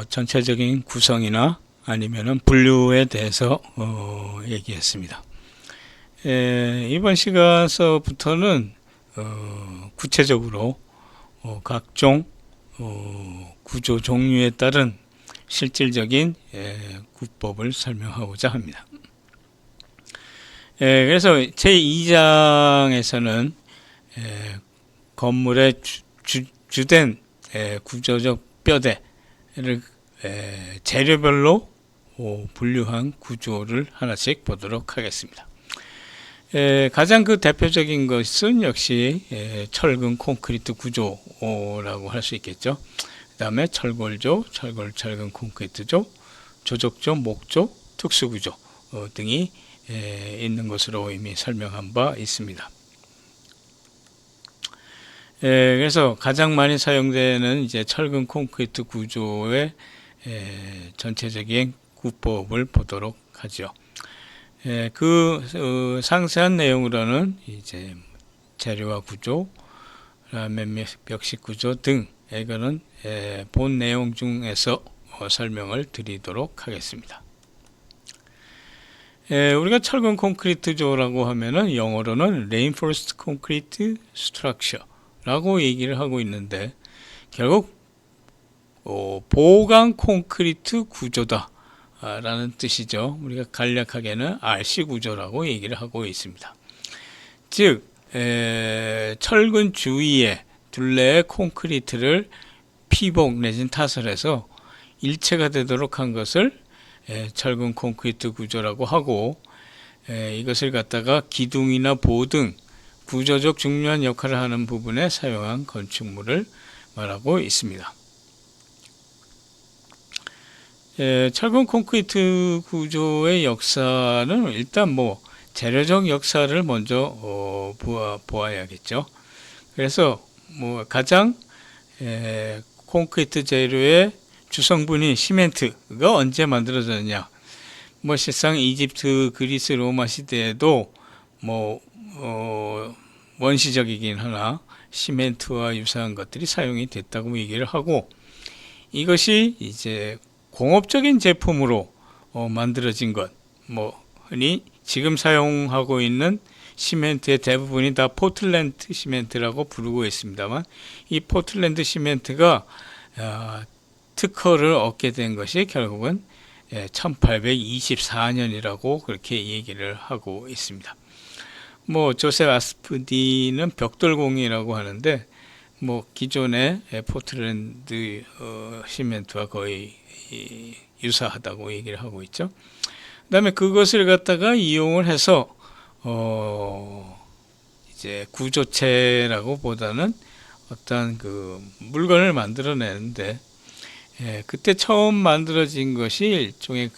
전체적인 구성이나 아니면은 분류에 대해서 얘기했습니다. 이번 시간서부터는 구체적으로 각종 구조 종류에 따른 실질적인 구법을 설명하고자 합니다. 그래서 제2장에서는 건물의 주된 구조적 뼈대를 재료별로 분류한 구조를 하나씩 보도록 하겠습니다. 가장 대표적인 것은 역시 철근 콘크리트 구조라고 할 수 있겠죠. 그 다음에 철골조, 철근 콘크리트조, 조적조, 목조, 특수구조 등이 있는 것으로 이미 설명한 바 있습니다. 그래서 가장 많이 사용되는 이제 철근 콘크리트 구조의 전체적인 구법을 보도록 하죠. 상세한 내용으로는 이제 재료와 구조, 그다음에 벽식 구조 등 이거는 본 내용 중에서 설명을 드리도록 하겠습니다. 우리가 철근 콘크리트조라고 하면은 영어로는 reinforced concrete structure라고 얘기를 하고 있는데 결국 보강 콘크리트 구조다 라는 뜻이죠. 우리가 간략하게는 RC 구조라고 얘기를 하고 있습니다. 즉 철근 주위에 둘레의 콘크리트를 피복 내진 타설해서 일체가 되도록 한 것을 철근 콘크리트 구조라고 하고, 이것을 갖다가 기둥이나 보 등 구조적 중요한 역할을 하는 부분에 사용한 건축물을 말하고 있습니다. 철근 콘크리트 구조의 역사는 일단 재료적 역사를 먼저 보아야겠죠. 그래서 가장 콘크리트 재료의 주성분인 시멘트가 언제 만들어졌냐? 실상 이집트, 그리스, 로마 시대에도 원시적이긴 하나 시멘트와 유사한 것들이 사용이 됐다고 얘기를 하고, 이것이 이제 공업적인 제품으로 만들어진 것, 흔히 지금 사용하고 있는 시멘트의 대부분이 다 포틀랜드 시멘트라고 부르고 있습니다만, 이 포틀랜드 시멘트가 특허를 얻게 된 것이 결국은 1824년이라고 그렇게 얘기를 하고 있습니다. 조셉 아스프디는 벽돌공이라고 하는데 기존의 포틀랜드 시멘트와 거의 유사하다고 얘기를 하고 있죠. 그 다음에 그것을 갖다가 이용을 해서 이제 구조체라고 보다는 어떤 물건을 만들어내는데, 그때 처음 만들어진 것이 일종의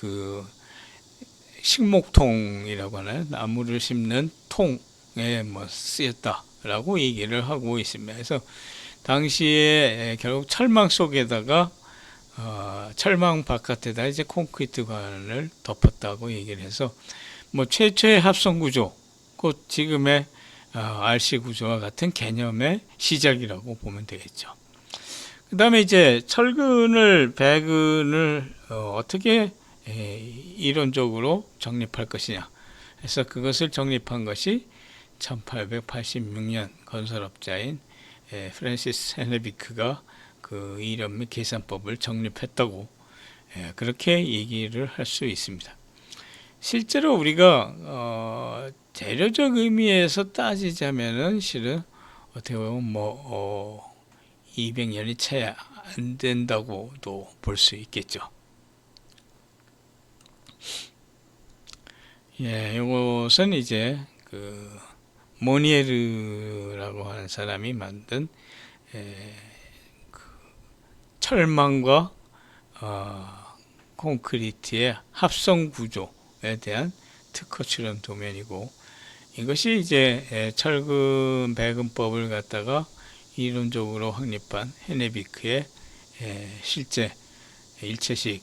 식목통이라고 하나요? 나무를 심는 통에 쓰였다라고 얘기를 하고 있습니다. 그래서 당시에 결국 철망 속에다가 철망 바깥에다 이제 콘크리트 관을 덮었다고 얘기를 해서 최초의 합성 구조, 곧 지금의 RC 구조와 같은 개념의 시작이라고 보면 되겠죠. 그 다음에 이제 철근을, 배근을 어떻게 이론적으로 정립할 것이냐 해서 그것을 정립한 것이 1886년 건설업자인 프랜시스 헤네비크가 그 이론 및 계산법을 정립했다고 그렇게 얘기를 할 수 있습니다. 실제로 우리가 재료적 의미에서 따지자면은 실은 어떻게 보면 200년이 채 안 된다고도 볼 수 있겠죠. 이것은 이제 모니에르라고 하는 사람이 만든 철망과 콘크리트의 합성 구조에 대한 특허 출원 도면이고, 이것이 이제 철근 배근법을 갖다가 이론적으로 확립한 헤네비크의 실제 일체식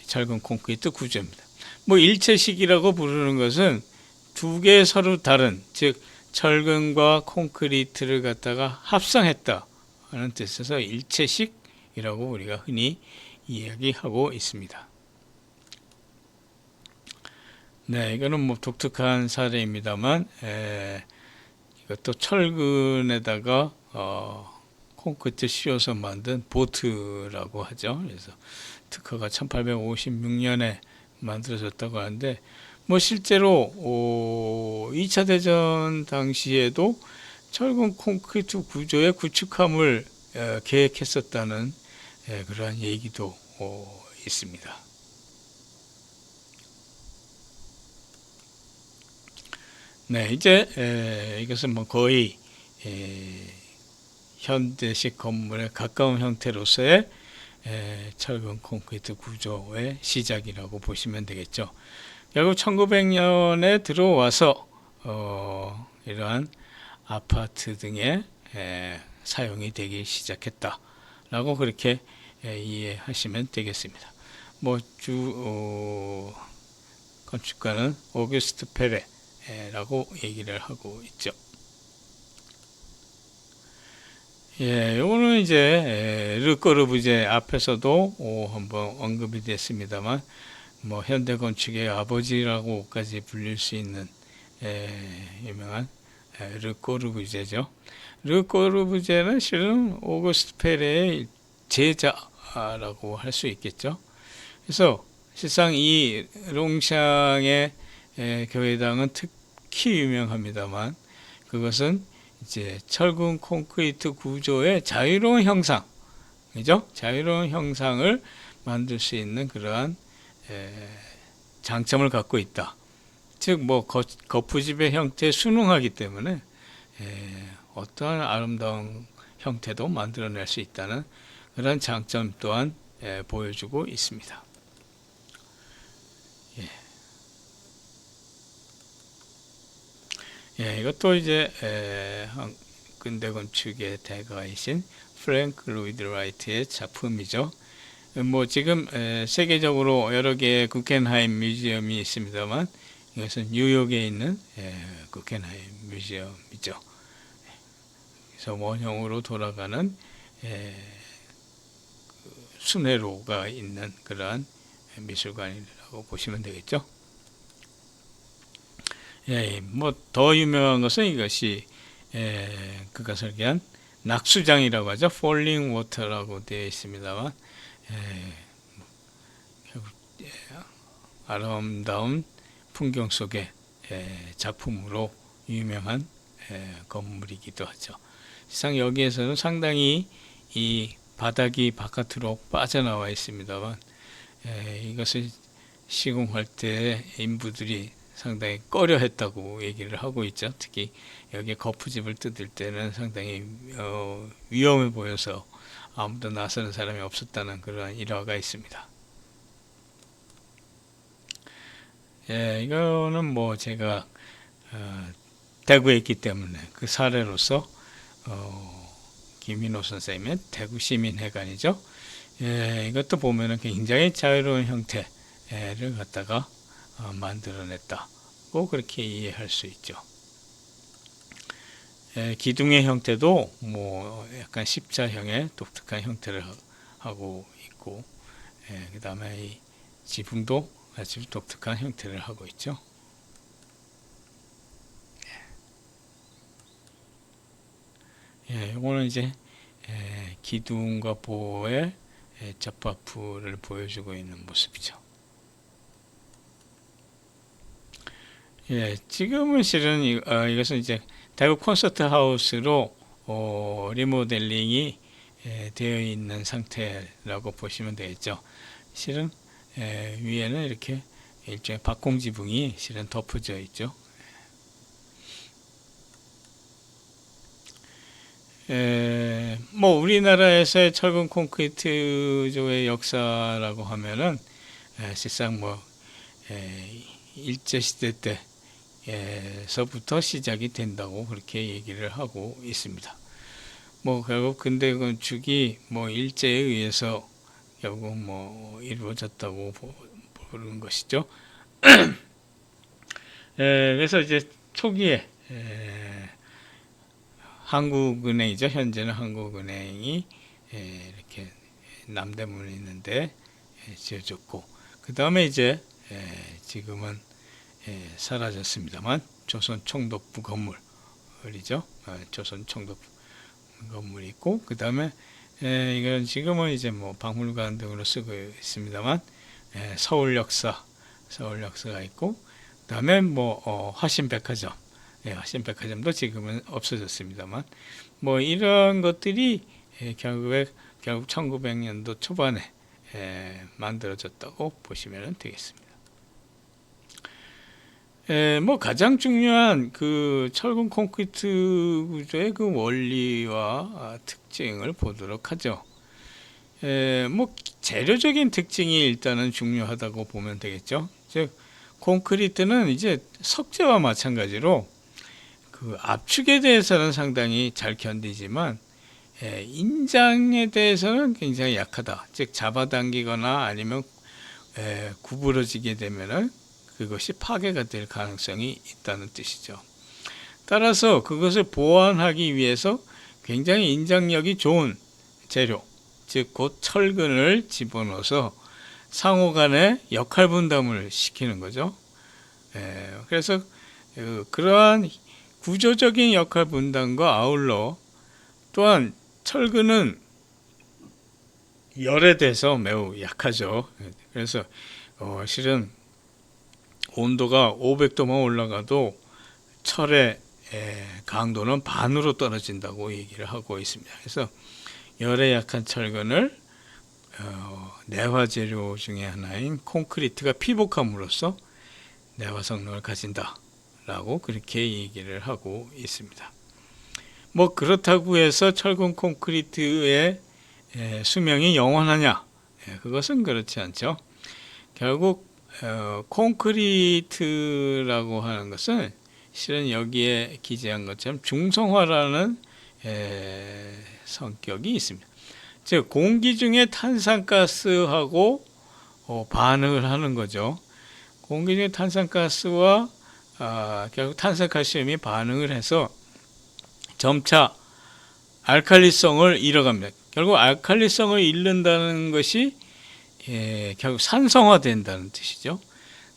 철근 콘크리트 구조입니다. 일체식이라고 부르는 것은 두 개의 서로 다른, 즉 철근과 콘크리트를 갖다가 합성했다 하는 뜻에서 일체식이라고 우리가 흔히 이야기하고 있습니다. 네, 이거는 뭐 독특한 사례입니다만, 이것도 철근에다가 콘크리트 씌워서 만든 보트라고 하죠. 그래서 특허가 1856년에 만들어졌다고 하는데, 뭐 실제로 2차 대전 당시에도 철근 콘크리트 구조의 구축함을 계획했었다는 그러한 얘기도 있습니다. 네, 이제 이것은 뭐 거의 현대식 건물에 가까운 형태로서의 철근 콘크리트 구조의 시작이라고 보시면 되겠죠. 결국 1900년에 들어와서 이러한 아파트 등에 사용이 되기 시작했다라고 그렇게 이해하시면 되겠습니다. 뭐 건축가는 오규스트 페레라고 얘기를 하고 있죠. 요거는 이제 르꼬르부제 앞에서도 한번 언급이 됐습니다만, 뭐 현대 건축의 아버지라고까지 불릴 수 있는 유명한 르꼬르부제죠. 르꼬르부제는 실은 오거스트 페레의 제자라고 할 수 있겠죠. 그래서 실상 이 롱샹의 교회당은 특히 유명합니다만, 그것은 이제 철근 콘크리트 구조의 자유로운 형상, 그죠? 자유로운 형상을 만들 수 있는 그러한 장점을 갖고 있다. 즉, 뭐 거푸집의 형태에 순응하기 때문에 어떠한 아름다운 형태도 만들어낼 수 있다는 그런 장점 또한 보여주고 있습니다. 이것도 이제 근대 건축의 대가이신 프랭크 로이드 라이트의 작품이죠. 뭐 지금 세계적으로 여러 개의 구겐하임 뮤지엄이 있습니다만, 이것은 뉴욕에 있는 구겐하임 뮤지엄이죠. 그래서 원형으로 돌아가는 순회로가 있는 그러한 미술관이라고 보시면 되겠죠. 뭐 더 유명한 것은 이것이 그가 설계한 낙수장이라고 하죠. Falling Water라고 되어 있습니다만, 아름다운 풍경 속의 작품으로 유명한 건물이기도 하죠. 실상 여기에서는 상당히 이 바닥이 바깥으로 빠져나와 있습니다만, 이것을 시공할 때 인부들이 상당히 꺼려 했다고 얘기를 하고 있죠. 특히 여기 거푸집을 뜯을 때는 상당히 위험해 보여서 아무도 나서는 사람이 없었다는 그런 일화가 있습니다. 이거는 뭐 제가 대구에 있기 때문에 그 사례로서 김인호 선생님의 대구시민회관이죠. 이것도 보면은 굉장히 자유로운 형태를 갖다가 만들어냈다고 그렇게 이해할 수 있죠. 기둥의 형태도 뭐 약간 십자형의 독특한 형태를 하고 있고, 그 다음에 이 지붕도 아주 독특한 형태를 하고 있죠. 이거는 이제 기둥과 보의 접합부를 보여주고 있는 모습이죠. 지금은 실은 이것은 이제 대구 콘서트 하우스로 리모델링이 되어 있는 상태라고 보시면 되겠죠. 실은 위에는 이렇게 일종의 박공지붕이 실은 덮어져 있죠. 뭐 우리나라에서의 철근 콘크리트조의 역사라고 하면은 실상 뭐 일제 시대 때서부터 시작이 된다고 그렇게 얘기를 하고 있습니다. 뭐 결국 근대 건축이 뭐 일제에 의해서 결국 뭐 이루어졌다고 보는 것이죠. 그래서 이제 초기에 한국은행이죠. 현재는 한국은행이 이렇게 남대문에 있는데 지어졌고, 그 다음에 이제 지금은 사라졌습니다만 조선 총독부 건물이죠. 조선 총독부 건물이 있고, 그 다음에 이건 지금은 이제 뭐 박물관 등으로 쓰고 있습니다만 서울 역사가 있고, 그 다음에 뭐 화신백화점, 화신백화점도 지금은 없어졌습니다만, 뭐 이런 것들이 결국 1900년도 초반에 만들어졌다고 보시면 되겠습니다. 뭐 가장 중요한 그 철근 콘크리트 구조의 그 원리와 특징을 보도록 하죠. 뭐 재료적인 특징이 일단은 중요하다고 보면 되겠죠. 즉 콘크리트는 이제 석재와 마찬가지로 그 압축에 대해서는 상당히 잘 견디지만 인장에 대해서는 굉장히 약하다. 즉 잡아당기거나 아니면 구부러지게 되면은 그것이 파괴가 될 가능성이 있다는 뜻이죠. 따라서 그것을 보완하기 위해서 굉장히 인장력이 좋은 재료, 즉 곧 철근을 집어넣어서 상호 간의 역할 분담을 시키는 거죠. 그래서 그러한 구조적인 역할 분담과 아울러 또한 철근은 열에 대해서 매우 약하죠. 그래서 실은 온도가 500도만 올라가도 철의 강도는 반으로 떨어진다고 얘기를 하고 있습니다. 그래서 열에 약한 철근을 내화 재료 중에 하나인 콘크리트가 피복함으로써 내화 성능을 가진다라고 그렇게 얘기를 하고 있습니다. 뭐 그렇다고 해서 철근 콘크리트의 수명이 영원하냐? 그것은 그렇지 않죠. 결국 콘크리트라고 하는 것은 실은 여기에 기재한 것처럼 중성화라는 성격이 있습니다. 즉 공기 중에 탄산가스하고 반응을 하는 거죠. 공기 중에 탄산가스와 결국 탄산칼슘이 반응을 해서 점차 알칼리성을 잃어갑니다. 결국 알칼리성을 잃는다는 것이 결국 산성화된다는 뜻이죠.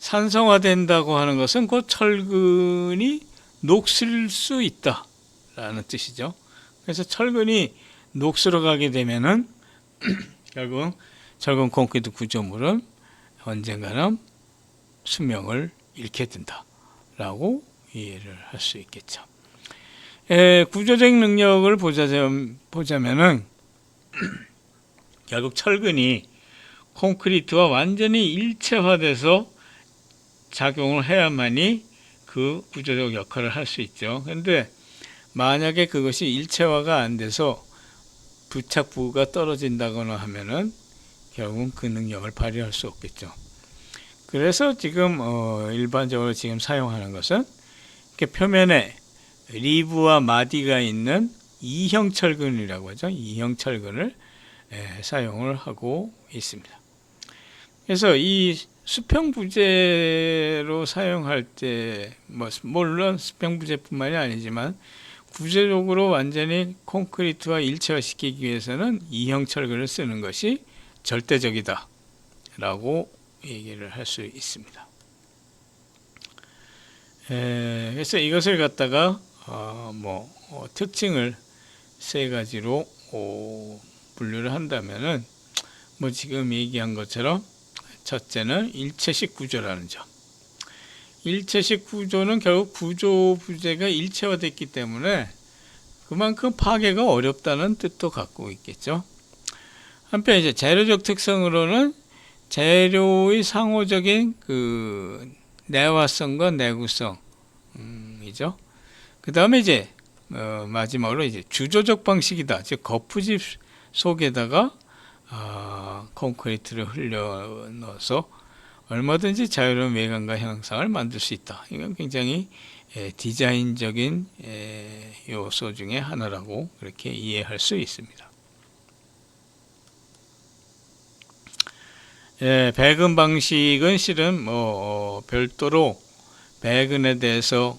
산성화된다고 하는 것은 곧 철근이 녹슬 수 있다라는 뜻이죠. 그래서 철근이 녹슬어 가게 되면은 결국 철근 콘크리트 구조물은 언젠가는 수명을 잃게 된다라고 이해를 할 수 있겠죠. 구조적 능력을 보자면은 결국 철근이 콘크리트와 완전히 일체화돼서 작용을 해야만이 그 구조적 역할을 할 수 있죠. 그런데 만약에 그것이 일체화가 안 돼서 부착부가 떨어진다거나 하면은 결국은 그 능력을 발휘할 수 없겠죠. 그래서 지금 일반적으로 지금 사용하는 것은 이렇게 표면에 리브와 마디가 있는 이형 철근이라고 하죠. 이형 철근을 사용을 하고 있습니다. 그래서 이 수평 부재로 사용할 때 물론 수평 부재뿐만이 아니지만 구조적으로 완전히 콘크리트와 일체화시키기 위해서는 이형 철근을 쓰는 것이 절대적이다 라고 얘기를 할 수 있습니다. 그래서 이것을 갖다가 특징을 세 가지로 분류를 한다면은 뭐 지금 얘기한 것처럼 첫째는 일체식 구조라는 점. 일체식 구조는 결국 구조 부재가 일체화됐기 때문에 그만큼 파괴가 어렵다는 뜻도 갖고 있겠죠. 한편 이제 재료적 특성으로는 재료의 상호적인 그 내화성과 내구성이죠. 그 다음에 이제 마지막으로 이제 주조적 방식이다. 즉 거푸집 속에다가 콘크리트를 흘려 넣어서 얼마든지 자유로운 외관과 형상을 만들 수 있다. 이건 굉장히 디자인적인 요소 중에 하나라고 그렇게 이해할 수 있습니다. 배근 방식은 실은 별도로 배근에 대해서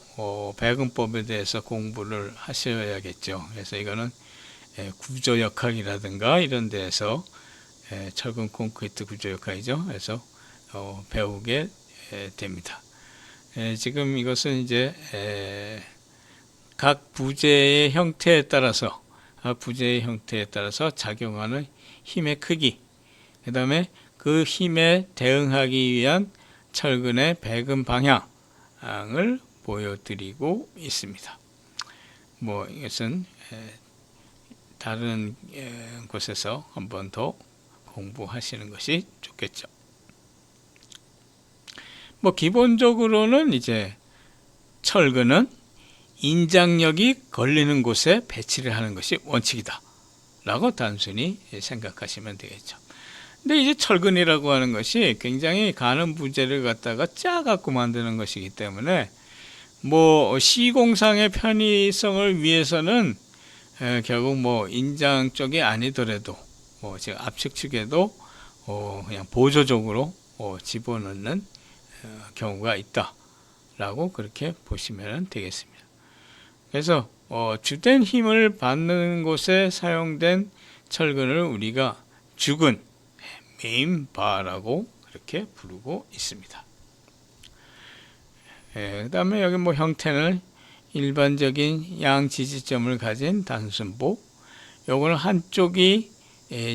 배근법에 대해서 공부를 하셔야겠죠. 그래서 이거는 구조역학이라든가 이런 데에서 철근 콘크리트 구조 역학이죠. 그래서 배우게 됩니다. 지금 이것은 이제 각 부재의 형태에 따라서 작용하는 힘의 크기, 그 다음에 그 힘에 대응하기 위한 철근의 배근 방향을 보여드리고 있습니다. 뭐 이것은 다른 곳에서 한 번 더 공부하시는 것이 좋겠죠. 뭐 기본적으로는 이제 철근은 인장력이 걸리는 곳에 배치를 하는 것이 원칙이다 라고 단순히 생각하시면 되겠죠. 근데 이제 철근이라고 하는 것이 굉장히 가는 부재를 갖다가 짜갖고 만드는 것이기 때문에 뭐 시공상의 편의성을 위해서는 결국 뭐 인장 쪽이 아니더라도 뭐 지금 압축 측에도 그냥 보조적으로 집어넣는 경우가 있다라고 그렇게 보시면 되겠습니다. 그래서 주된 힘을 받는 곳에 사용된 철근을 우리가 주근, 메인바라고 그렇게 부르고 있습니다. 그 다음에 여기 뭐 형태는 일반적인 양지지점을 가진 단순보, 요거는 한쪽이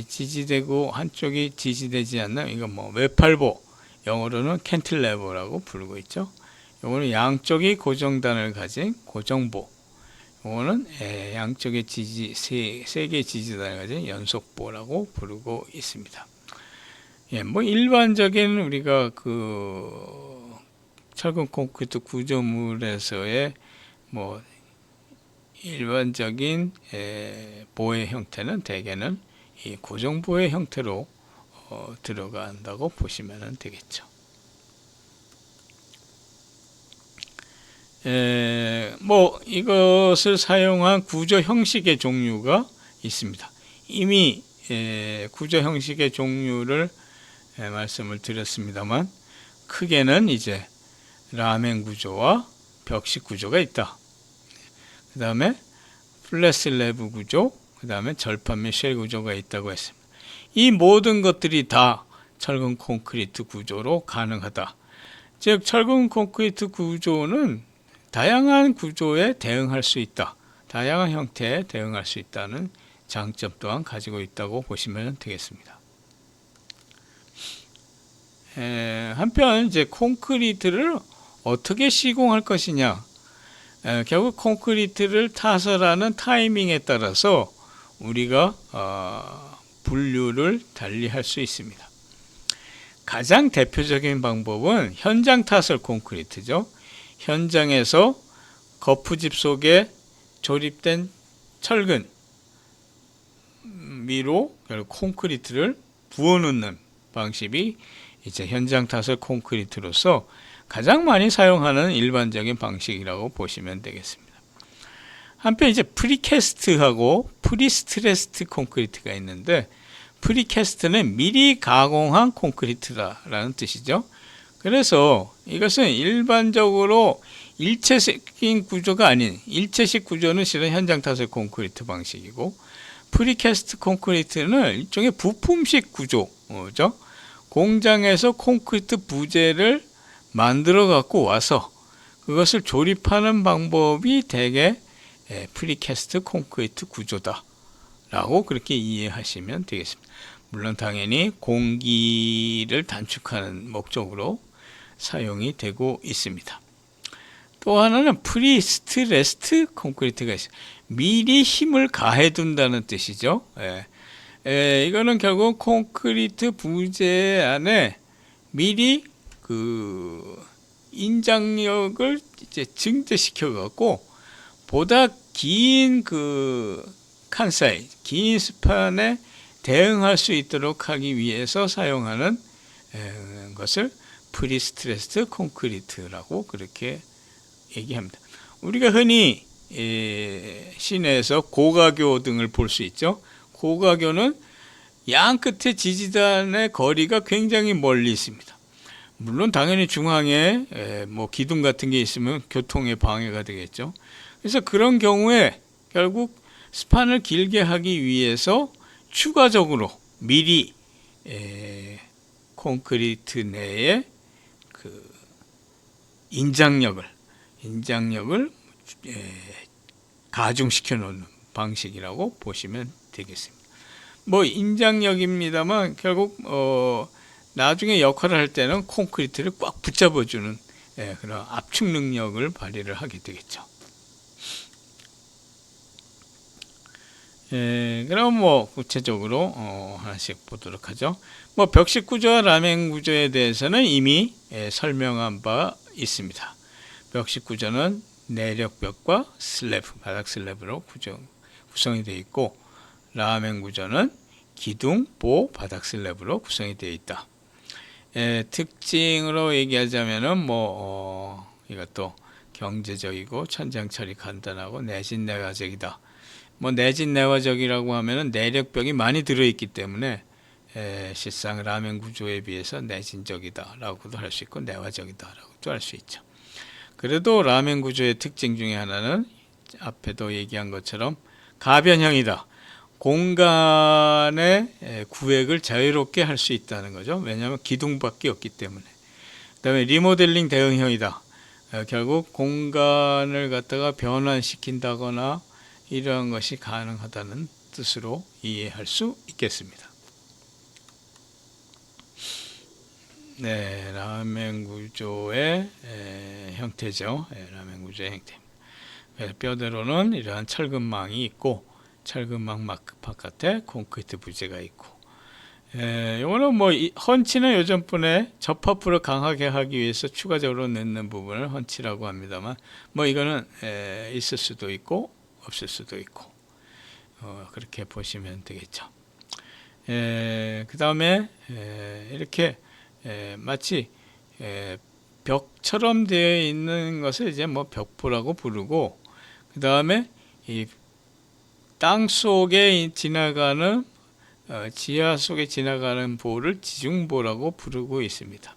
지지되고 한쪽이 지지되지 않는 이건 뭐 외팔보, 영어로는 캔틸레버라고 부르고 있죠. 요거는 양쪽이 고정단을 가진 고정보, 요거는 양쪽의 세 개의 지지단을 가진 연속보라고 부르고 있습니다. 뭐 일반적인 우리가 그 철근 콘크리트 구조물에서의 뭐 일반적인 보의 형태는 대개는 이 고정보의 형태로 들어간다고 보시면 되겠죠. 뭐 이것을 사용한 구조 형식의 종류가 있습니다. 이미 구조 형식의 종류를 말씀을 드렸습니다만 크게는 이제 라멘 구조와 벽식 구조가 있다. 그 다음에 플랫 슬래브 구조, 그 다음에 절판 및 쉘 구조가 있다고 했습니다. 이 모든 것들이 다 철근 콘크리트 구조로 가능하다. 즉 철근 콘크리트 구조는 다양한 구조에 대응할 수 있다. 다양한 형태에 대응할 수 있다는 장점 또한 가지고 있다고 보시면 되겠습니다. 한편 이제 콘크리트를 어떻게 시공할 것이냐, 결국 콘크리트를 타설하는 타이밍에 따라서 우리가 분류를 달리할 수 있습니다. 가장 대표적인 방법은 현장 타설 콘크리트죠. 현장에서 거푸집 속에 조립된 철근 위로 콘크리트를 부어넣는 방식이 이제 현장 타설 콘크리트로서 가장 많이 사용하는 일반적인 방식이라고 보시면 되겠습니다. 한편 이제 프리캐스트하고 프리스트레스트 콘크리트가 있는데, 프리캐스트는 미리 가공한 콘크리트라는 뜻이죠. 그래서 이것은 일반적으로 일체적인 구조가 아닌, 일체식 구조는 실은 현장 타설 콘크리트 방식이고, 프리캐스트 콘크리트는 일종의 부품식 구조죠. 공장에서 콘크리트 부재를 만들어 갖고 와서 그것을 조립하는 방법이 대개 프리캐스트 콘크리트 구조다 라고 그렇게 이해하시면 되겠습니다. 물론 당연히 공기를 단축하는 목적으로 사용이 되고 있습니다. 또 하나는 프리스트레스트 콘크리트가 있어요. 미리 힘을 가해 둔다는 뜻이죠. 이거는 결국 콘크리트 부재 안에 미리 그 인장력을 이제 증대시켜 갖고 보다 긴 그 칸사이, 긴 스판에 대응할 수 있도록 하기 위해서 사용하는 것을 프리스트레스트 콘크리트라고 그렇게 얘기합니다. 우리가 흔히 시내에서 고가교 등을 볼 수 있죠. 고가교는 양 끝에 지지단의 거리가 굉장히 멀리 있습니다. 물론 당연히 중앙에 뭐 기둥 같은 게 있으면 교통에 방해가 되겠죠. 그래서 그런 경우에 결국 스판을 길게 하기 위해서 추가적으로 미리 콘크리트 내에 그 인장력을 가중시켜 놓는 방식이라고 보시면 되겠습니다. 뭐 인장력입니다만 결국 나중에 역할을 할 때는 콘크리트를 꽉 붙잡아주는 그런 압축 능력을 발휘를 하게 되겠죠. 그럼 뭐 구체적으로 하나씩 보도록 하죠. 뭐 벽식 구조와 라멘 구조에 대해서는 이미 설명한 바 있습니다. 벽식 구조는 내력벽과 슬래브, 바닥 슬래브로 구성이 되어 있고, 라멘 구조는 기둥, 보, 바닥 슬래브로 구성이 되어 있다. 특징으로 얘기하자면은 이것도 경제적이고 천장 처리 간단하고 내진 내화적이다. 뭐 내진 내화적이라고 하면은 내력벽이 많이 들어있기 때문에 실상 라멘 구조에 비해서 내진적이다라고도 할 수 있고 내화적이다라고도 할 수 있죠. 그래도 라멘 구조의 특징 중에 하나는 앞에도 얘기한 것처럼 가변형이다. 공간의 구획을 자유롭게 할 수 있다는 거죠. 왜냐하면 기둥밖에 없기 때문에. 그 다음에 리모델링 대응형이다. 결국 공간을 갖다가 변환시킨다거나 이러한 것이 가능하다는 뜻으로 이해할 수 있겠습니다. 네, 라멘 구조의 형태죠. 라멘 구조의 형태. 그래서 뼈대로는 이러한 철근망이 있고, 철근망 바깥에 콘크리트 부재가 있고, 이거는 뭐 헌치는 요즘분에 접합부를 강하게 하기 위해서 추가적으로 넣는 부분을 헌치라고 합니다만, 뭐 이거는 있을 수도 있고 없을 수도 있고, 그렇게 보시면 되겠죠. 그 다음에 이렇게 마치 벽처럼 되어 있는 것을 이제 뭐 벽보라고 부르고, 그 다음에 이 땅 속에 지나가는 지하 속에 지나가는 보를 지중보라고 부르고 있습니다.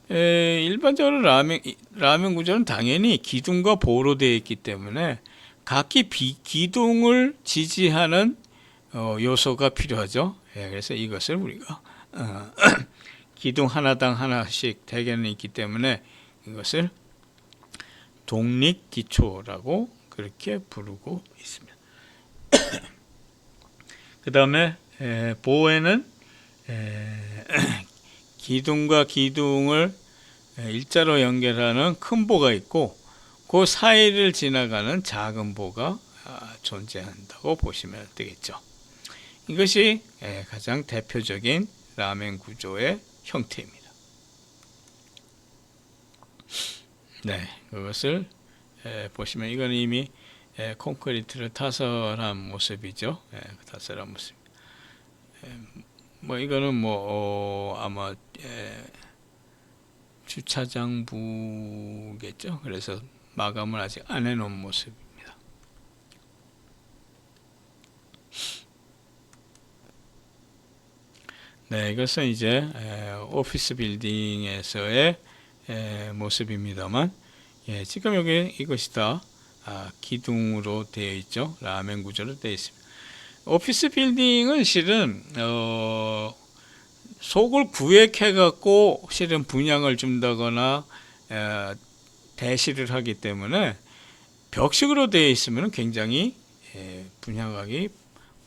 일반적으로 라멘 구조는 당연히 기둥과 보로 되어 있기 때문에 각기 기둥을 지지하는 요소가 필요하죠. 그래서 이것을 우리가 기둥 하나당 하나씩 대개는 있기 때문에 이것을 독립기초라고 그렇게 부르고 있습니다. 그 다음에 보에는 기둥과 기둥을 일자로 연결하는 큰 보가 있고, 그 사이를 지나가는 작은 보가 존재한다고 보시면 되겠죠. 이것이 가장 대표적인 라멘 구조의 형태입니다. 네, 그것을 보시면 이건 이미 콘크리트를 타설한 모습이죠. 타설한 모습. 뭐 이거는 아마 주차장부겠죠. 그래서 마감을 아직 안 해놓은 모습입니다. 네, 이것은 이제 오피스 빌딩에서의 모습입니다만, 지금 여기 이것이 다 기둥으로 되어 있죠. 라멘 구조로 되어 있습니다. 오피스 빌딩은 실은 속을 구획해 갖고 실은 분양을 준다거나 대시를 하기 때문에 벽식으로 되어 있으면 굉장히 분양하기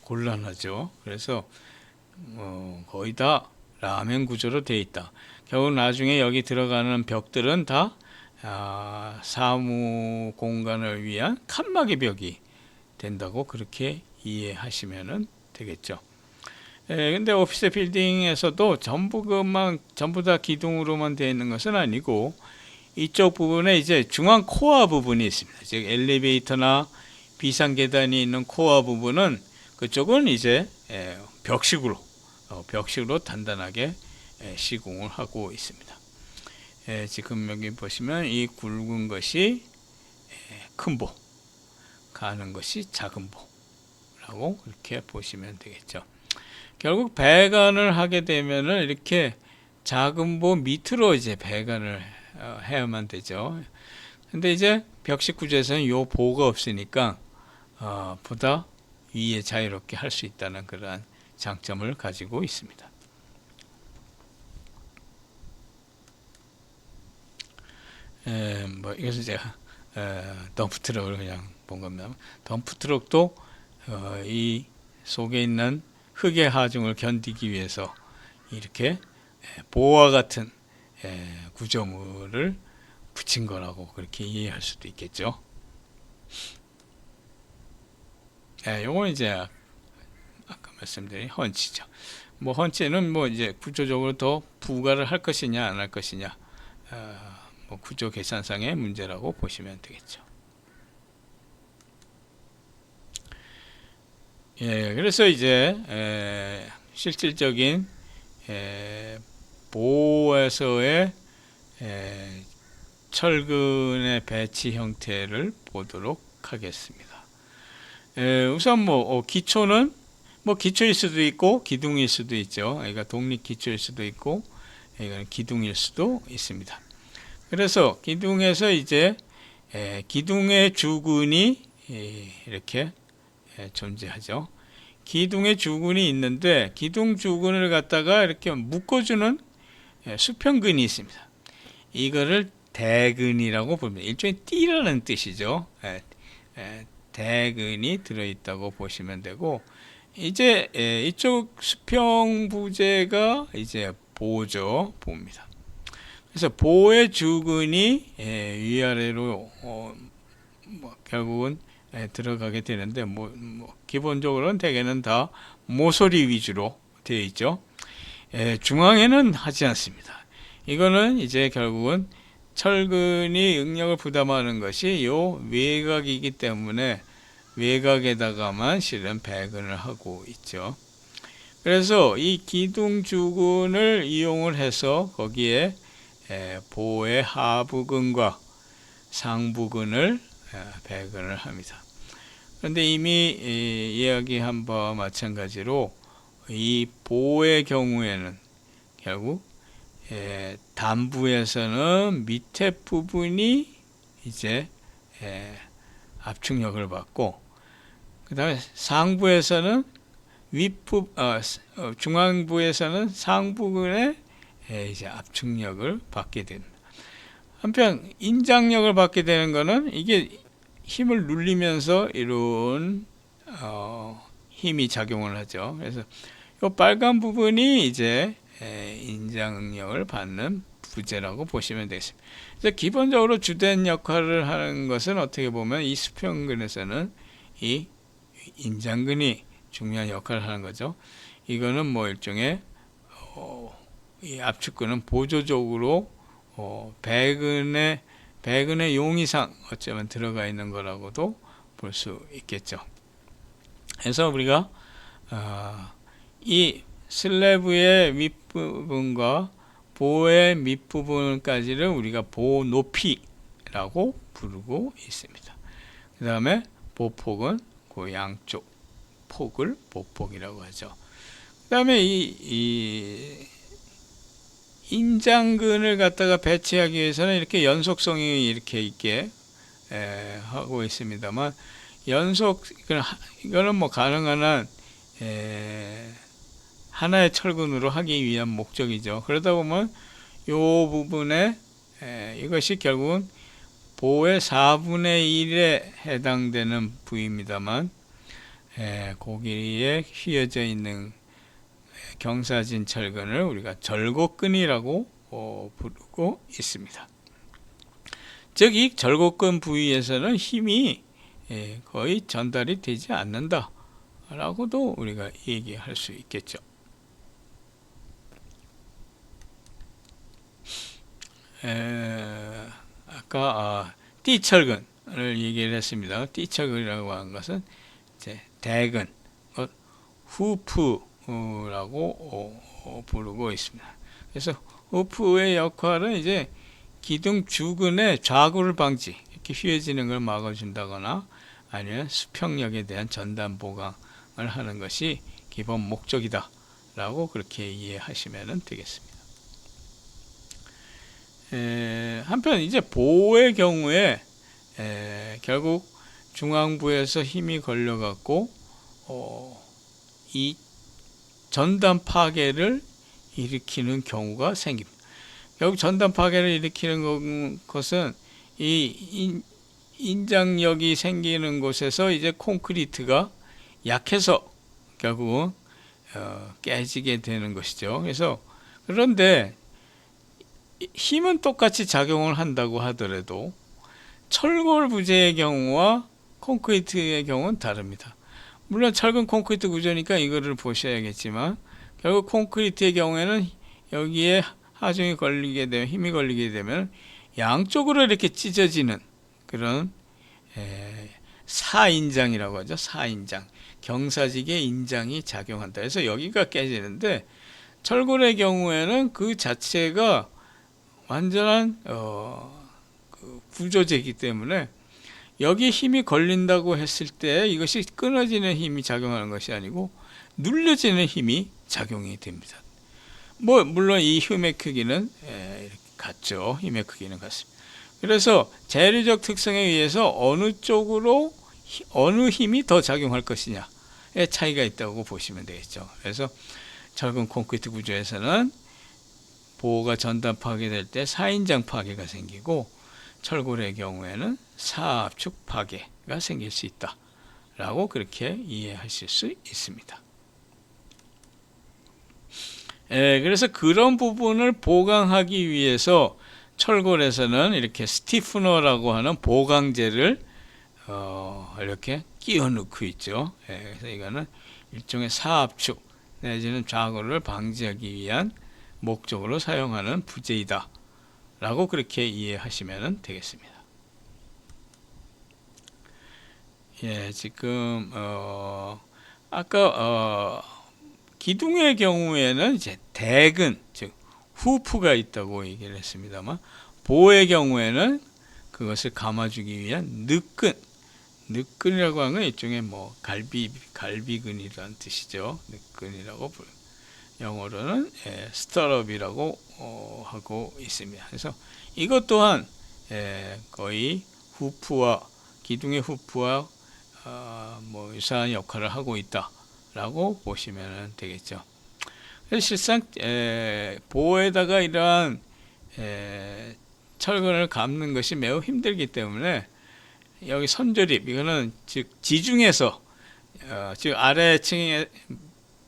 곤란하죠. 그래서 거의 다 라멘 구조로 되어 있다. 결국 나중에 여기 들어가는 벽들은 다 사무 공간을 위한 칸막이 벽이 된다고 그렇게 이해하시면 되겠죠. 근데 오피스 빌딩에서도 전부 다 기둥으로만 되어 있는 것은 아니고, 이쪽 부분에 이제 중앙 코어 부분이 있습니다. 즉 엘리베이터나 비상 계단이 있는 코어 부분은 그쪽은 이제 벽식으로 단단하게 시공을 하고 있습니다. 지금 여기 보시면 이 굵은 것이 큰 보, 가는 것이 작은 보라고 그렇게 보시면 되겠죠. 결국 배관을 하게 되면은 이렇게 작은 보 밑으로 이제 배관을 해야만 되죠. 근데 이제 벽식 구조에서는 요 보가 없으니까 보다 위에 자유롭게 할 수 있다는 그러한 장점을 가지고 있습니다. 뭐 이것은 제가 덤프트럭을 그냥 본 겁니다. 덤프트럭도 이 속에 있는 흙의 하중을 견디기 위해서 이렇게 보와 같은 구조물을 붙인 거라고 그렇게 이해할 수도 있겠죠. 요건 이제 아까 말씀드린 헌치죠. 뭐 헌치는 뭐 이제 구조적으로 더 부과를 할 것이냐 안 할 것이냐, 뭐 구조 계산상의 문제라고 보시면 되겠죠. 그래서 이제 실질적인 보에서의 철근의 배치 형태를 보도록 하겠습니다. 우선 뭐 기초는 뭐 기초일 수도 있고 기둥일 수도 있죠. 그러니까 독립 기초일 수도 있고 이건 기둥일 수도 있습니다. 그래서 기둥에서 이제 기둥의 주근이 이렇게 존재하죠. 기둥의 주근이 있는데 기둥 주근을 갖다가 이렇게 묶어주는 수평근이 있습니다. 이거를 대근이라고 부릅니다. 일종의 띠라는 뜻이죠. 대근이 들어있다고 보시면 되고, 이제 이쪽 수평 부재가 이제 보죠. 보입니다. 그래서 보의 주근이 위아래로 뭐 결국은 들어가게 되는데 뭐 기본적으로는 대개는 다 모서리 위주로 되어 있죠. 중앙에는 하지 않습니다. 이거는 이제 결국은 철근이 응력을 부담하는 것이 요 외곽이기 때문에 외곽에다가만 실은 배근을 하고 있죠. 그래서 이 기둥 주근을 이용을 해서 거기에 보의 하부근과 상부근을 배근을 합니다. 그런데 이미 이야기한 바와 마찬가지로 이 보의 경우에는 결국 단부에서는 밑에 부분이 이제 압축력을 받고, 그 다음에 상부에서는 중앙부에서는 상부근에 이제 압축력을 받게 됩니다. 한편 인장력을 받게 되는 것은 이게 힘을 눌리면서 이런 힘이 작용을 하죠. 그래서 이 빨간 부분이 이제 인장응력을 받는 부재라고 보시면 되겠습니다. 그래서 기본적으로 주된 역할을 하는 것은 어떻게 보면 이 수평근에서는 이 인장근이 중요한 역할을 하는 거죠. 이거는 뭐 일종의 이 압축근은 보조적으로 배근의 용이상 어쩌면 들어가 있는 거라고도 볼 수 있겠죠. 그래서 우리가 이 슬래브의 윗부분과 보의 밑부분까지를 우리가 보 높이라고 부르고 있습니다. 그 다음에 보폭은 그 양쪽 폭을 보폭이라고 하죠. 그 다음에 이 인장근을 갖다가 배치하기 위해서는 이렇게 연속성이 이렇게 있게 하고 있습니다만, 이거는 뭐 가능한 한 하나의 철근으로 하기 위한 목적이죠. 그러다 보면 이 부분에 이것이 결국은 보의 4분의 1에 해당되는 부위입니다만, 거기에 휘어져 있는 경사진 철근을 우리가 절곡근이라고 부르고 있습니다. 즉, 이 절곡근 부위에서는 힘이 거의 전달이 되지 않는다 라고도 우리가 얘기할 수 있겠죠. 아까 띠철근을 얘기를 했습니다. 띠철근이라고 하는 것은 이제 대근, 후프라고 부르고 있습니다. 그래서 후프의 역할은 이제 기둥 주근의 좌구를 방지, 이렇게 휘어지는 걸 막아준다거나 아니면 수평력에 대한 전단 보강을 하는 것이 기본 목적이다 라고 그렇게 이해하시면 되겠습니다. 한편 이제 보의 경우에 결국 중앙부에서 힘이 걸려 갖고 이 전단 파괴를 일으키는 경우가 생깁니다. 결국 전단 파괴를 일으키는 것은 인장력이 생기는 곳에서 이제 콘크리트가 약해서 결국은 깨지게 되는 것이죠. 그래서 그런데 힘은 똑같이 작용을 한다고 하더라도 철골 부재의 경우와 콘크리트의 경우는 다릅니다. 물론 철근 콘크리트 구조니까 이거를 보셔야겠지만 결국 콘크리트의 경우에는 여기에 하중이 걸리게 되면 힘이 걸리게 되면 양쪽으로 이렇게 찢어지는 그런 사인장이라고 하죠. 사인장, 경사지게 인장이 작용한다. 그래서 여기가 깨지는데 철골의 경우에는 그 자체가 완전한 구조재이기 때문에 여기 힘이 걸린다고 했을 때 이것이 끊어지는 힘이 작용하는 것이 아니고 눌려지는 힘이 작용이 됩니다. 물론 이 힘의 크기는 같죠. 힘의 크기는 같습니다. 그래서 재료적 특성에 의해서 어느 쪽으로 어느 힘이 더 작용할 것이냐의 차이가 있다고 보시면 되겠죠. 그래서 철근 콘크리트 구조에서는 보호가 전단 파괴될 때 사인장 파괴가 생기고 철골의 경우에는 사압축 파괴가 생길 수 있다 라고 그렇게 이해하실 수 있습니다. 그래서 그런 부분을 보강하기 위해서 철골에서는 이렇게 스티프너라고 하는 보강제를 이렇게 끼워 넣고 있죠. 그래서 이거는 일종의 사압축 내지는 좌골을 방지하기 위한 목적으로 사용하는 부재이다 라고 그렇게 이해하시면 되겠습니다. 지금 아까 기둥의 경우에는 이제 대근, 즉 후프가 있다고 얘기를 했습니다만 보의 경우에는 그것을 감아주기 위한 늑근, 늑근이라고 하는 건 일종의 갈비근이라는 뜻이죠. 늑근이라고 영어로는 스터럽이라고 하고 있습니다. 그래서 이것 또한 거의 후프와 기둥의 후프와 유사한 역할을 하고 있다라고 보시면 되겠죠. 그래서 실상 보호에다가 이러한 철근을 감는 것이 매우 힘들기 때문에 여기 선조립 이거는 즉 지중해서 즉 아래층의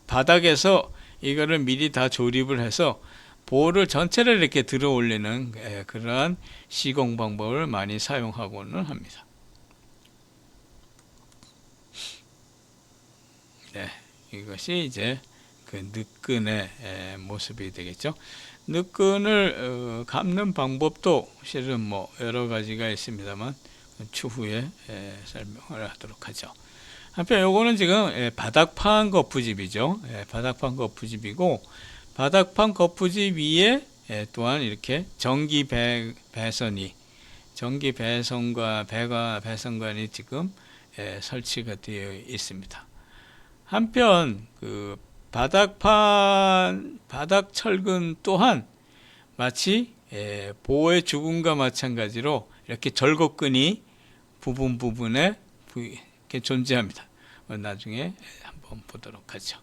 바닥에서 이거를 미리 다 조립을 해서 보호를 전체를 이렇게 들어 올리는 그러한 시공 방법을 많이 사용하고는 합니다. 이것이 이제 그 늑근의 모습이 되겠죠. 늑근을 감는 방법도 실은 여러 가지가 있습니다만 추후에 설명을 하도록 하죠. 한편 요거는 지금 바닥판 거푸집이죠. 바닥판 거푸집이고 바닥판 거푸집 위에 또한 이렇게 전기 배선과 배선관이 지금 설치가 되어 있습니다. 한편 그 바닥 철근 또한 마치 보호의 주근과 마찬가지로 이렇게 절곡근이 부분에 이렇게 존재합니다. 나중에 한번 보도록 하죠.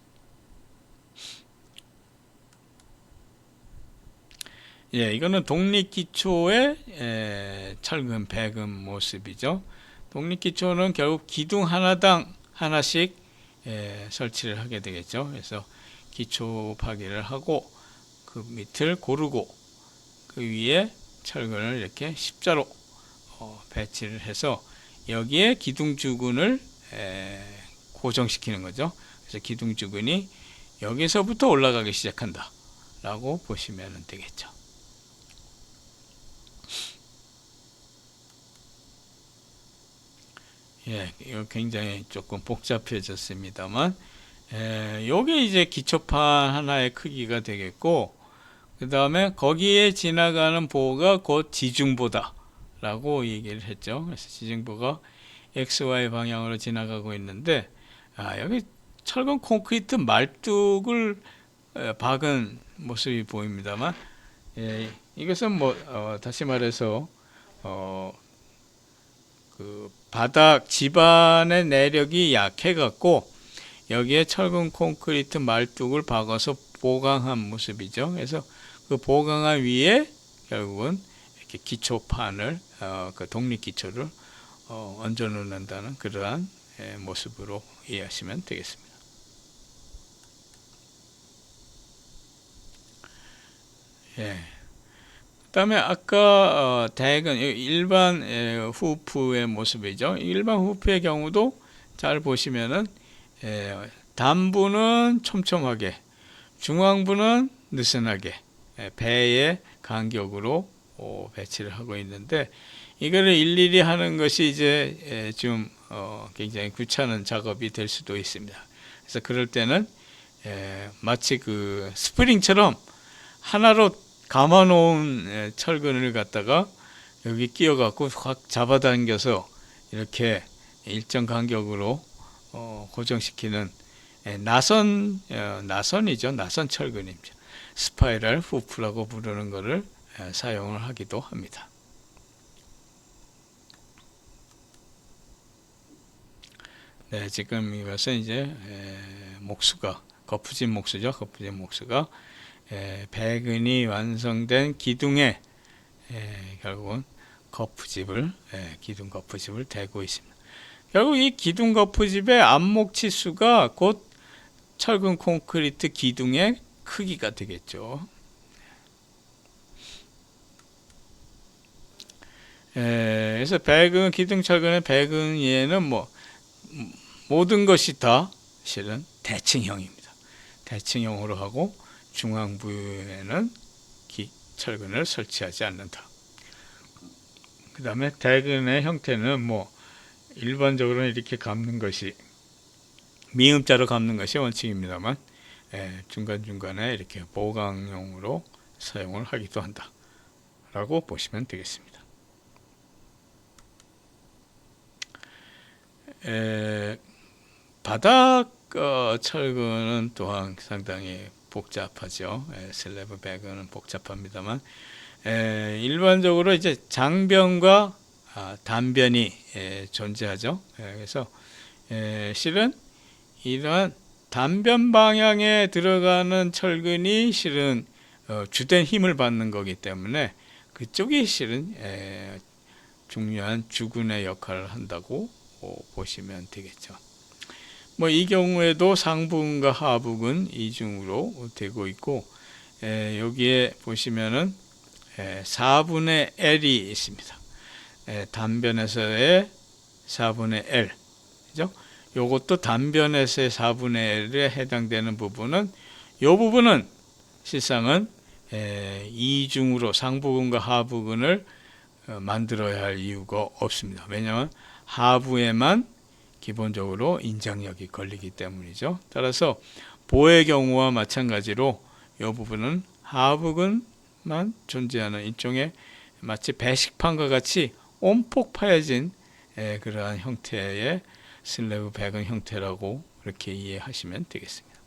이거는 독립기초의 철근 배근 모습이죠. 독립기초는 결국 기둥 하나당 하나씩 설치를 하게 되겠죠. 그래서 기초 파괴를 하고 그 밑을 고르고 그 위에 철근을 이렇게 십자로 배치를 해서 여기에 기둥주근을 고정시키는 거죠. 그래서 기둥주근이 여기서부터 올라가기 시작한다 라고 보시면 되겠죠. 이거 굉장히 조금 복잡해졌습니다만 요게 이제 기초판 하나의 크기가 되겠고 그 다음에 거기에 지나가는 보호가 곧 지중보다 라고 얘기를 했죠. 그래서 지중보가 XY 방향으로 지나가고 있는데 여기 철근 콘크리트 말뚝을 박은 모습이 보입니다만 이것은 다시 말해서 그 바닥 지반의 내력이 약해 갖고 여기에 철근 콘크리트 말뚝을 박아서 보강한 모습이죠. 그래서 그 보강한 위에 결국은 이렇게 기초판을 그 독립 기초를 얹어 놓는다는 그러한 모습으로 이해하시면 되겠습니다. 예. 그다음에 아까 대근 일반 후프의 모습이죠. 일반 후프의 경우도 잘 보시면은 단부는 촘촘하게, 중앙부는 느슨하게 배의 간격으로 배치를 하고 있는데, 이거를 일일이 하는 것이 이제 좀 굉장히 귀찮은 작업이 될 수도 있습니다. 그래서 그럴 때는 마치 그 스프링처럼 하나로 감아놓은 철근을 갖다가 여기 끼워갖고 확 잡아당겨서 이렇게 일정 간격으로 고정시키는 나선이죠. 나선 철근입니다. 스파이럴 후프라고 부르는 것을 사용을 하기도 합니다. 네, 지금 이것은 이제 목수가 거푸진 목수죠. 거푸진 목수가 배근이 완성된 기둥에 결국은 기둥 거푸집을 대고 있습니다. 결국 이 기둥 거푸집의 안목 치수가 곧 철근 콘크리트 기둥의 크기가 되겠죠. 그래서 기둥 철근의 배근에는 모든 것이 다 실은 대칭형입니다. 대칭형으로 하고 중앙부에는 철근을 설치하지 않는다. 그 다음에 대근의 형태는 일반적으로 이렇게 감는 것이 미음자로 감는 것이 원칙입니다만 중간중간에 이렇게 보강용으로 사용을 하기도 한다 라고 보시면 되겠습니다. 바닥 철근은 또한 상당히 복잡하죠. 슬래브 배근은 복잡합니다만 일반적으로 이제 장변과 단변이 존재하죠. 그래서 실은 이러한 단변 방향에 들어가는 철근이 실은 주된 힘을 받는 거기 때문에 그쪽이 실은 중요한 주근의 역할을 한다고 보시면 되겠죠. 이 경우에도 상부근과 하부근 이중으로 되고 있고, 여기에 보시면은 4분의 L이 있습니다. 단변에서의 4분의 L, 그죠? 요것도 단변에서의 4분의 L에 해당되는 부분은, 요 부분은 실상은 이중으로 상부근과 하부근을 만들어야 할 이유가 없습니다. 왜냐하면 하부에만 기본적으로 인장력이 걸리기 때문이죠. 따라서 보의 경우와 마찬가지로 이 부분은 하부근만 존재하는 일종의 마치 배식판과 같이 온폭 파여진 그러한 형태의 슬래브 배근 형태라고 이렇게 이해하시면 되겠습니다.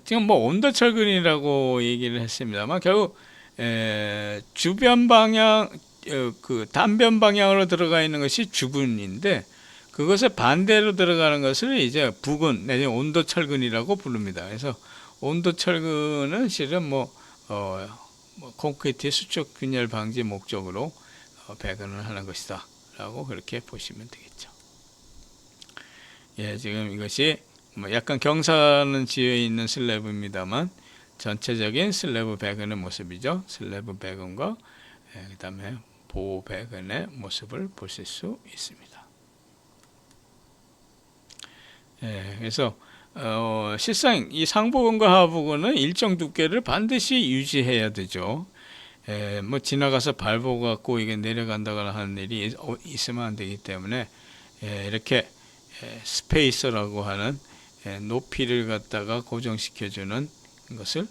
지금 온도철근이라고 얘기를 했습니다만 결국 주변 방향 그 단변 방향으로 들어가 있는 것이 주근인데, 그것에 반대로 들어가는 것을 이제 부근 내지 온도철근이라고 부릅니다. 그래서 온도철근은 실은 콘크리트의 수축 균열 방지 목적으로 배근을 하는 것이다 라고 그렇게 보시면 되겠죠. 지금 이것이 약간 경사는 지어 있는 슬래브입니다만 전체적인 슬래브 배근의 모습이죠. 슬래브 배근과 그 다음에 보호 배근의 모습을 보실 수 있습니다. 그래서 실상 이 상부근과 하부근은 일정 두께를 반드시 유지해야 되죠. 지나가서 밟아갖고 이게 내려간다거나 하는 일이 있으면 안 되기 때문에 이렇게 스페이서라고 하는 높이를 갖다가 고정시켜주는 것을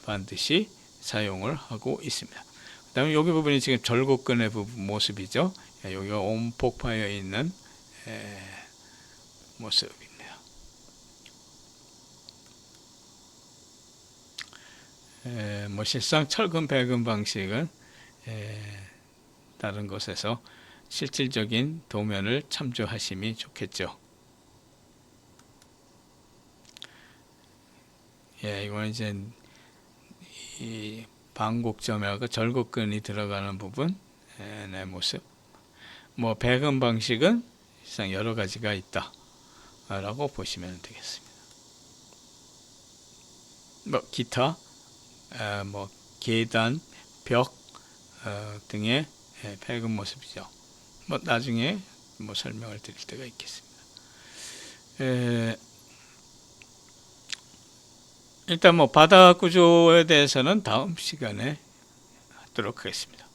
반드시 사용을 하고 있습니다. 그 다음에 여기 부분이 지금 절곡근의 모습이죠. 여기가 온폭 파여 있는 모습입니다. 실상 철근 배근 방식은 다른 곳에서 실질적인 도면을 참조하심이 좋겠죠. 이건 이제 이 반곡점하고 절곡근이 들어가는 부분, 내 모습. 뭐 배금 방식은 사실상 여러 가지가 있다라고 보시면 되겠습니다. 뭐 기타, 뭐 계단, 벽 등의 배금 모습이죠. 뭐 나중에 뭐 설명을 드릴 때가 있겠습니다. 일단 뭐 바닥 구조에 대해서는 다음 시간에 하도록 하겠습니다.